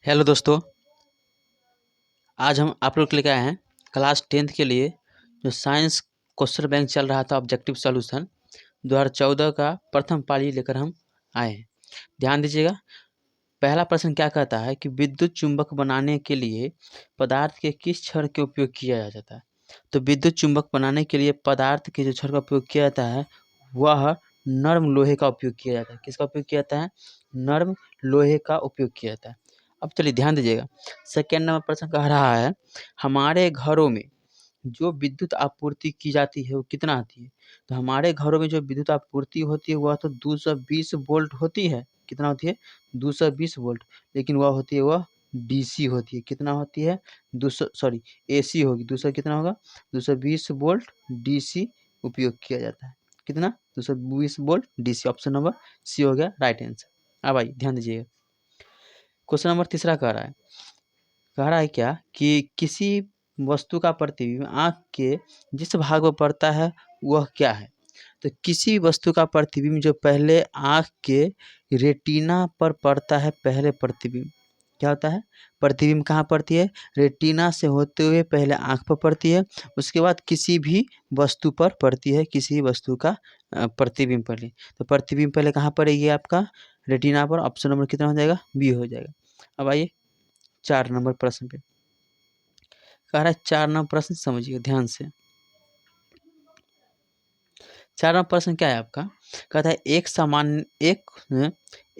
Hello दोस्तों, आज हम आप लोग के लेकर आए हैं क्लास 10th के लिए जो साइंस क्वेश्चन बैंक चल रहा था ऑब्जेक्टिव सॉल्यूशन 2014 का प्रथम पाली लेकर हम आए हैं। ध्यान दीजिएगा, पहला प्रश्न क्या कहता है कि विद्युत चुंबक बनाने के लिए पदार्थ के किस छड़ के उपयोग किया जाता है। तो विद्युत चुंबक बनाने के लिए पदार्थ के जो छड़ का उपयोग किया जाता है वह नर्म लोहे का उपयोग किया जाता है। किसका उपयोग किया जाता है? नर्म लोहे का उपयोग किया जाता है। अब चलिए ध्यान दीजिएगा, सेकेंड नंबर प्रश्न कह रहा है हमारे घरों में जो विद्युत आपूर्ति की जाती है वो कितना आती है। तो हमारे घरों में जो विद्युत आपूर्ति होती है वह तो 220 वोल्ट होती है। कितना होती है? 220 वोल्ट। लेकिन वह होती है वह डीसी होती है। कितना होती है? 200 सॉरी एसी होगी। दूसरा कितना होगा? 220 वोल्ट डीसी उपयोग किया जाता है। कितना? 220 volt DC. Option number C हो गया राइट आंसर। अब आइए ध्यान दीजिएगा, क्वेश्चन नंबर तीसरा कह रहा है क्या कि किसी वस्तु का प्रतिबिंब आँख के जिस भाग में पड़ता है वह क्या है। तो किसी वस्तु का प्रतिबिंब जो पहले आँख के रेटिना पर पड़ता है, पहले प्रतिबिंब क्या होता है? प्रतिबिंब कहाँ पड़ती है? रेटिना से होते हुए पहले आँख पर पड़ती है, उसके बाद किसी भी वस्तु पर पड़ती है। किसी वस्तु का प्रतिबिंब पहले, तो प्रतिबिंब पहले कहाँ पड़ेगी? आपका रेटिना पर। ऑप्शन नंबर कितना हो जाएगा? बी हो जाएगा। अब आइए 4 नंबर प्रश्न पे। कह रहा है 4 नंबर प्रश्न समझिए ध्यान से। 4 नंबर प्रश्न क्या है आपका? कहता है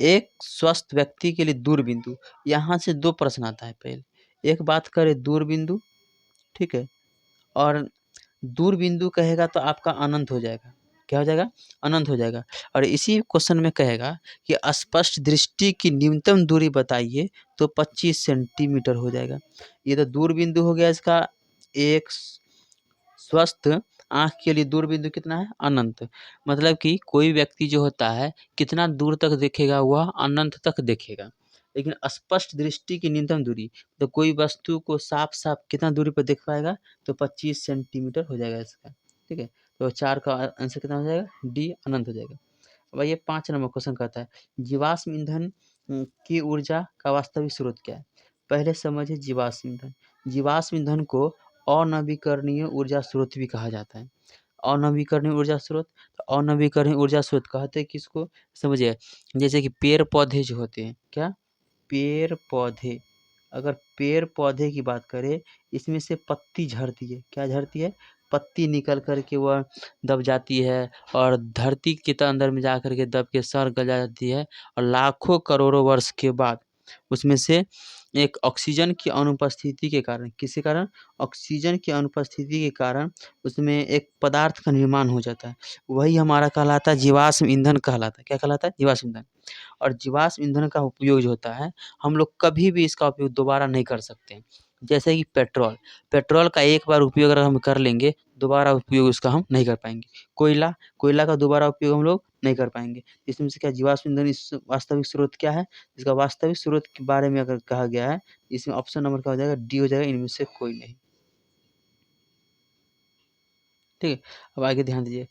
एक स्वस्थ व्यक्ति के लिए दूरबिंदु। यहाँ से 2 प्रश्न आता है। पहले एक बात करें दूरबिंदु, ठीक है, और दूरबिंदु कहेगा तो आपका अनंत हो जाएगा। क्या हो जाएगा? अनंत हो जाएगा। और इसी क्वेश्चन में कहेगा कि स्पष्ट दृष्टि की न्यूनतम दूरी बताइए, तो 25 सेंटीमीटर हो जाएगा। ये तो दूरबिंदु हो गया इसका। एक स्वस्थ आँख के लिए दूरबिंदु कितना है? अनंत। मतलब कि कोई व्यक्ति जो होता है कितना दूर तक देखेगा? वह अनंत तक देखेगा। लेकिन स्पष्ट दृष्टि की न्यूनतम दूरी, तो कोई वस्तु को साफ-साफ कितना दूरी पर देख पाएगा? तो 25 सेंटीमीटर हो जाएगा इसका। ठीक है, तो 4 का आंसर कितना हो जाएगा? डी अनंत हो जाएगा। अब ये 5 नंबर क्वेश्चन कहता है जीवाश्म ईंधन की ऊर्जा का वास्तविक स्रोत क्या है। पहले समझिए जीवाश्म ईंधन। जीवाश्म ईंधन को अनवीकरणीय ऊर्जा स्रोत भी कहा जाता है। अनवीकरणीय ऊर्जा स्रोत, तो अनवीकरणीय ऊर्जा स्रोत कहते हैं किसको? समझिए, जैसे कि पेड़ पौधे जो होते हैं, क्या? पेड़ पौधे। अगर पेड़ पौधे की बात करें, इसमें से पत्ती झड़ती है। क्या झड़ती है? पत्ती निकल कर के वह दब जाती है और धरती के अंदर में जा कर के दब के सड़ गल जाती है। और लाखों करोड़ों वर्ष के बाद उसमें से एक ऑक्सीजन की अनुपस्थिति के कारण, किसी कारण? ऑक्सीजन की अनुपस्थिति के कारण उसमें एक पदार्थ का निर्माण हो जाता है। वही हमारा कहलाता है जीवाश्म ईंधन कहलाता है। क्या कहलाता है? जीवाश्म ईंधन। और जीवाश्म ईंधन का उपयोग जो होता है, हम लोग कभी भी इसका उपयोग दोबारा नहीं कर सकते हैं। जैसे कि पेट्रोल, पेट्रोल का एक बार उपयोग अगर हम कर लेंगे, दोबारा उपयोग उसका हम नहीं कर पाएँगे। कोयला, कोयला का दोबारा उपयोग हम लोग नहीं कर पाएँगे। इसमें से क्या जीवाश्म ईंधन इस वास्तविक स्रोत क्या है? इसका वास्तविक स्रोत के बारे में अगर कहा गया है, इसमें ऑप्शन नंबर क्या हो जाएगा? डी हो जाएगा, इनमें से कोई नहीं। ठीक है, अब आगे ध्यान दीजिए।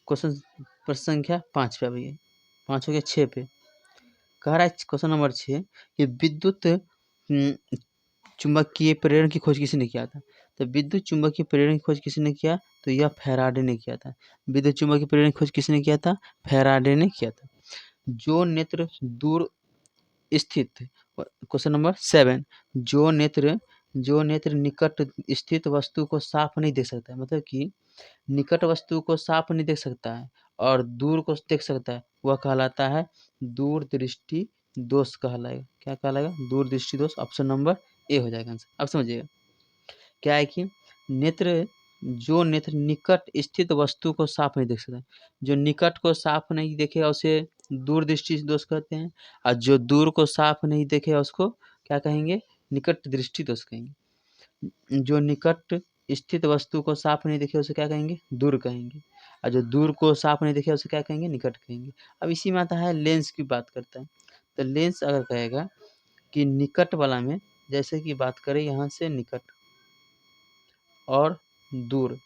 प्रश्न संख्या 5 पे आइए। 5 हो गया, 6 पे। कह रहा है क्वेश्चन नंबर 6 कि विद्युत चुंबकीय प्रेरण की खोज किसने किया था। तो विद्युत चुंबकीय प्रेरण की खोज किसने किया? तो यह फैराडे ने किया था। विद्युत चुंबकीय प्रेरण की खोज किसने किया था? फैराडे ने किया था। जो नेत्र दूर स्थित, क्वेश्चन नंबर 7, जो नेत्र निकट स्थित वस्तु को साफ नहीं देख सकता है, मतलब कि निकट वस्तु को साफ नहीं देख सकता है और दूर को देख सकता है, वह कहलाता है दूरदृष्टि दोष कहलाएगा। क्या कहलाएगा? दूरदृष्टि दोष। ऑप्शन नंबर ए हो जाएगा आंसर। अब समझिएगा, क्या है कि जो नेत्र निकट स्थित वस्तु को साफ नहीं देख सकता, जो निकट को साफ नहीं देखेगा उसे दूरदृष्टि दोष कहते हैं, और जो दूर को साफ नहीं देखेगा उसको क्या कहेंगे? निकट दृष्टि दोष कहेंगे। जो निकट स्थित वस्तु को साफ नहीं देखे उसे क्या कहेंगे? दूर कहेंगे। और जो दूर को साफ नहीं देखे उसे क्या कहेंगे? निकट कहेंगे। अब इसी में आता है लेंस की बात करता है। तो लेंस अगर कहेगा कि निकट वाला में, जैसे कि बात करें यहाँ से निकट और दूर,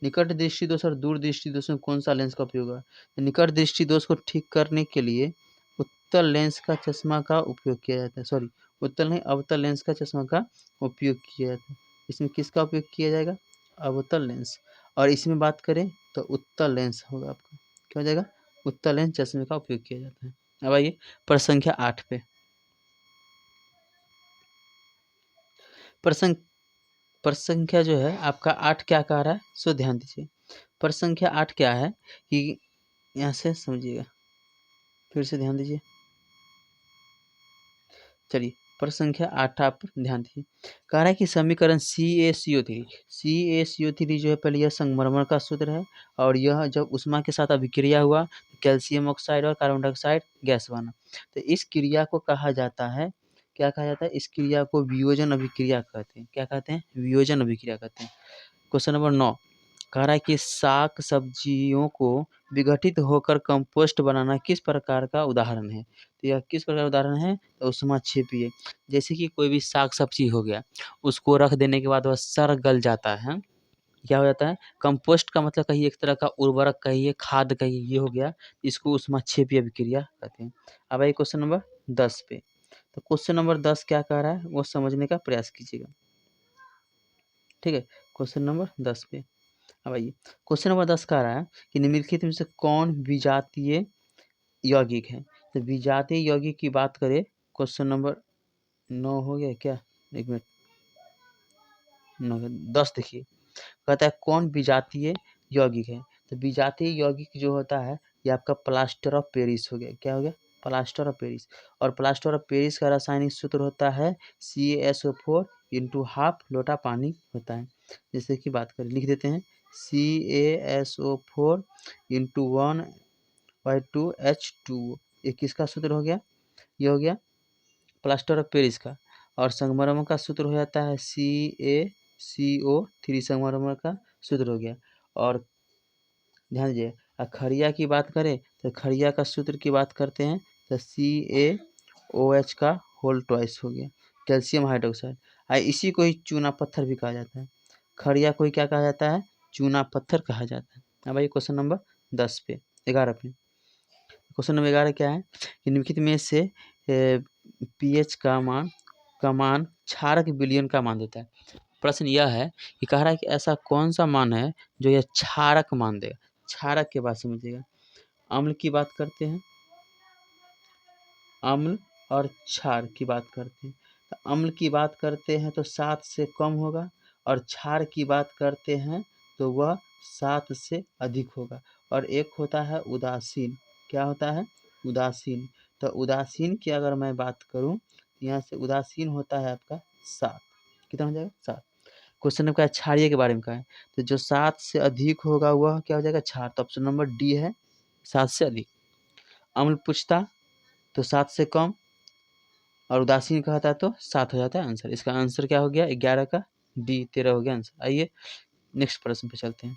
निकट दृष्टि दोष और दूर दृष्टि दोष में कौन सा लेंस का उपयोग है? तो निकट दृष्टि दोष को ठीक करने के लिए उत्तल लेंस का चश्मा का उपयोग किया जाता है। सॉरी, उत्तल नहीं, अवतल लेंस का चश्मा का उपयोग किया जाता है। इसमें किसका उपयोग किया जाएगा? अवतल लेंस। और इसमें बात करें तो उत्तल लेंस होगा आपका, क्या हो जाएगा? उत्तल लेंस चश्मे का उपयोग किया जाता है। अब आइए प्रश्न संख्या 8 पे। प्रश्न संख्या जो है आपका 8 क्या कह रहा है, सो ध्यान दीजिए। प्रश्न संख्या 8 क्या है कि यहाँ से समझिएगा, फिर से ध्यान दीजिए। चलिए प्रश्न संख्या 8 आप ध्यान दीजिए। कह रहा है कि समीकरण CaCO3 जो है पहले यह संगमरमर का सूत्र है, और यह जब उष्मा के साथ अभिक्रिया हुआ तो कैल्शियम ऑक्साइड और कार्बन डाइऑक्साइड गैस बना। तो इस क्रिया को कहा जाता है, क्या कहा जाता है? इस क्रिया को वियोजन अभिक्रिया कहते हैं। क्या कहते हैं? वियोजन अभिक्रिया कहते हैं। क्वेश्चन नंबर 9 कह रहा है कि साग सब्जियों को विघटित होकर कंपोस्ट बनाना किस प्रकार का उदाहरण है? तो यह किस प्रकार का उदाहरण है? तो ऊष्माक्षेपीय। जैसे कि कोई भी साग सब्जी हो गया, उसको रख देने के बाद वह सड़ गल जाता है, क्या हो जाता है? कंपोस्ट का मतलब कहिए एक तरह का उर्वरक कहिए, खाद कहिए, ये हो गया। इसको ऊष्माक्षेपीय अभिक्रिया कहते हैं। अब आइए क्वेश्चन नंबर 10 पे। तो क्वेश्चन नंबर 10 क्या कह रहा है वो समझने का प्रयास कीजिएगा, ठीक है। क्वेश्चन नंबर 10 पे अब आइए। क्वेश्चन नंबर 10 कह रहा है कि निम्नलिखित में से कौन विजातीय यौगिक है? तो विजातीय यौगिक की बात करें, क्वेश्चन नंबर 9 हो गया क्या? एक मिनट, 10 देखिए। कहता है कौन विजातीय यौगिक है? तो विजातीय यौगिक जो होता है ये आपका प्लास्टर ऑफ पेरिस हो गया। क्या हो गया? Plaster of Paris. और प्लास्टर ऑफ पेरिस का रासायनिक सूत्र होता है CaSO4 इंटू हाफ लोटा पानी होता है। जैसे कि बात करें, लिख देते हैं CaSO4 इंटू 1/2H2O। ये किसका सूत्र हो गया? ये हो गया प्लास्टर ऑफ पेरिस का। और संगमरमर का सूत्र हो जाता है CaCO3, संगमरमर का सूत्र हो गया। और ध्यान दीजिए, खड़िया की बात करें तो खड़िया का सूत्र की बात करते हैं तो CaOH का होल ट्वाइस हो गया, कैल्शियम हाइड्रोक्साइड। इसी को ही चूना पत्थर भी कहा जाता है। खड़िया को ही क्या कहा जाता है? चूना पत्थर कहा जाता है। अब आइए क्वेश्चन नंबर 10 पे, 11 पे। क्वेश्चन नंबर 11 क्या है कि निम्नलिखित में से pH का मान क्षारक विलयन का मान देता है। प्रश्न यह है कि कह रहा है कि ऐसा कौन सा मान है जो यह क्षारक मान देगा। क्षारक के बाद समझिएगा। अम्ल की बात करते हैं, अम्ल और क्षार की बात करते हैं। तो अम्ल की बात करते हैं तो 7 से कम होगा, और क्षार की बात करते हैं तो वह 7 से अधिक होगा। और एक होता है उदासीन। क्या होता है? उदासीन। तो उदासीन की अगर मैं बात करूं, यहाँ से उदासीन होता है आपका 7। कितना हो जाएगा? 7। क्वेश्चन नंबर क्षारीय के बारे में कहा है, तो जो 7 से अधिक होगा वह क्या हो जाएगा? क्षार। तो ऑप्शन नंबर डी है, 7 से अधिक। अम्ल पूछता तो 7 से कम, और उदासीन कहता है तो 7 हो जाता है आंसर। इसका आंसर क्या हो गया? 11 का डी, 13 हो गया आंसर। आइए नेक्स्ट प्रश्न पे चलते हैं।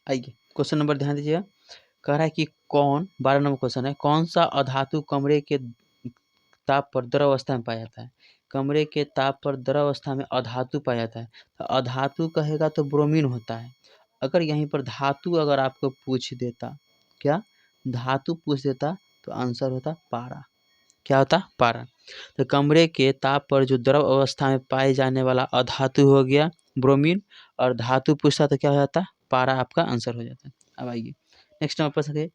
आइए क्वेश्चन नंबर ध्यान दीजिएगा। कह रहा है कि कौन, 12 नंबर क्वेश्चन है, कौन सा अधातु कमरे के ताप पर द्रव अवस्था में पाया जाता है? कमरे के ताप पर द्रव अवस्था में अधातु पाया जाता है। तो अधातु कहेगा तो ब्रोमीन होता है। अगर यहीं पर धातु अगर आपको पूछ देता, क्या धातु पूछ देता, तो आंसर होता पारा। क्या होता? पारा। तो कमरे के ताप पर जो द्रव अवस्था में पाए जाने वाला अधातु हो गया ब्रोमीन, और धातु पूछता तो क्या हो जाता? पारा आपका आंसर हो जाता है। अब आइए नेक्स्ट नंबर प्रश्न है,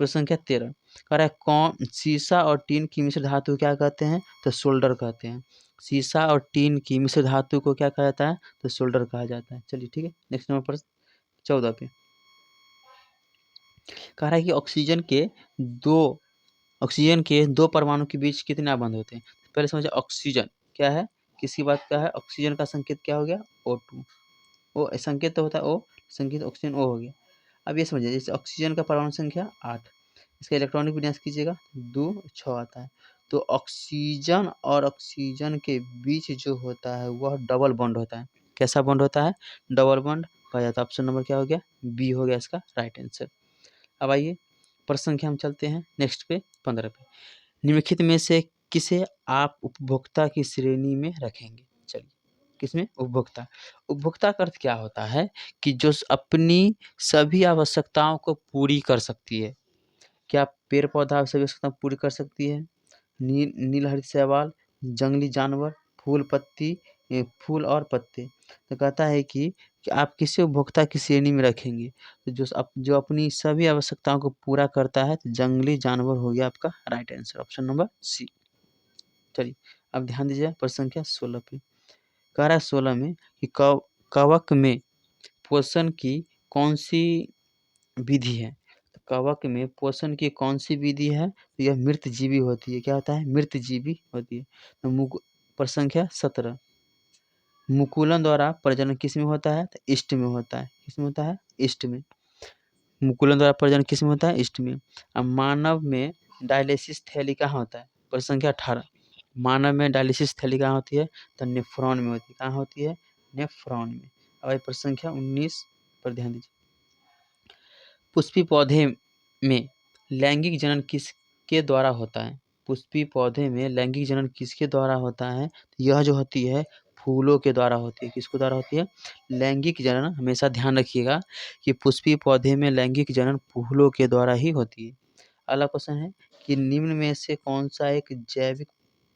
प्रश्न संख्या 13। कह रहा है कौन सीसा और टीन की मिश्र धातु क्या कहते हैं? तो सोल्डर कहते हैं। सीसा और टीन की मिश्र धातु को क्या कहा जाता है? तो सोल्डर कहा जाता है। चलिए ठीक है, नेक्स्ट नंबर प्रश्न 14 पे। कह रहा है कि ऑक्सीजन के दो परमाणु के बीच कितने बंध होते हैं? पहले समझिए ऑक्सीजन क्या है, किसकी बात क्या है? ऑक्सीजन का संकेत क्या हो गया? O2। ओ संकेत तो होता है O, संकेत ऑक्सीजन O हो गया। अब ये समझिए, जैसे ऑक्सीजन का परमाणु संख्या 8, इसका इलेक्ट्रॉनिक विन्यास कीजिएगा 2 6 आता है। तो ऑक्सीजन और ऑक्सीजन के बीच जो होता है वह डबल बॉन्ड होता है। कैसा बॉन्ड होता है? डबल बॉन्ड पाया जाता है। ऑप्शन नंबर क्या हो गया? बी हो गया इसका राइट आंसर। अब आइए प्रश्न संख्या हम चलते हैं नेक्स्ट पे, 15 पे। निम्नलिखित में से किसे आप उपभोक्ता की श्रेणी में रखेंगे? चलिए, किसमें? उपभोक्ता। उपभोक्ता का अर्थ क्या होता है कि जो अपनी सभी आवश्यकताओं को पूरी कर सकती है, क्या पेड़ पौधा सभी आवश्यकता पूरी कर सकती है? नीलहरित शैवाल, जंगली जानवर, फूल और पत्ते। तो कहता है कि आप किसे उपभोक्ता की श्रेणी में रखेंगे? तो जो अपनी सभी आवश्यकताओं को पूरा करता है, तो जंगली जानवर हो गया आपका right answer, option number C. चलिए, अब ध्यान दीजिए प्रश्न संख्या 16 पे। कह रहा है 16 में कि कवक में पोषण की कौन-सी विधि है? तो कवक में पोषण की कौन-सी विधि है? तो यह मृतजीवी होती है। क्या होता है? मृतजीवी होती है। तो प्रश्न संख्या 17, मुकुलन द्वारा प्रजनन किसमें होता है? तो ईस्ट में होता है। किसमें होता है? ईस्ट में। मुकुलन द्वारा प्रजनन किसमें होता है? ईस्ट में। अब मानव में डायलिसिस थैली कहाँ होता है? प्रश्न संख्या 18, मानव में डायलिसिस थैली कहाँ होती है? तो नेफ्रॉन में होती है। कहाँ होती है? नेफ्रॉन में। अब प्रश्न संख्या 19 पर ध्यान दीजिए। पुष्पी पौधे में लैंगिक जनन किसके द्वारा होता है? पुष्पी पौधे में लैंगिक जनन किसके द्वारा होता है? यह जो होती है फूलों के द्वारा होती है। किसके द्वारा होती है? लैंगिक जनन। हमेशा ध्यान रखिएगा कि पुष्पी पौधे में लैंगिक जनन फूलों के द्वारा ही होती है। अगला क्वेश्चन है कि निम्न में से कौन सा एक जैविक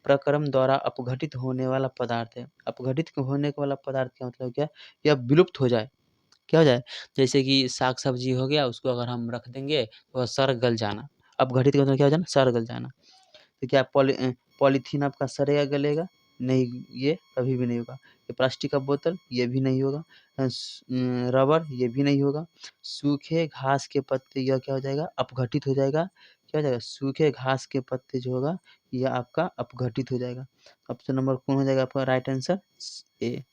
प्रक्रम द्वारा अपघटित होने वाला पदार्थ है? अपघटित होने वाला पदार्थ का मतलब क्या? यह विलुप्त हो जाए। क्या हो जाए? जैसे कि साग-सब्जी हो गया, उसको अगर हम रख देंगे तो वह सड़ गल जाना। अपघटित का मतलब क्या हो जाना? सड़ गल जाना। तो क्या पॉलीथीन आपका सड़ेगा गलेगा? नहीं, ये कभी भी नहीं होगा। ये प्लास्टिक का बोतल, ये भी नहीं होगा। रबर, ये भी नहीं होगा। सूखे घास के पत्ते, यह क्या हो जाएगा? अपघटित हो जाएगा। क्या हो जाएगा? सूखे घास के पत्ते जो होगा, यह आपका अपघटित हो जाएगा। ऑप्शन नंबर कौन हो जाएगा आपका राइट आंसर? ए।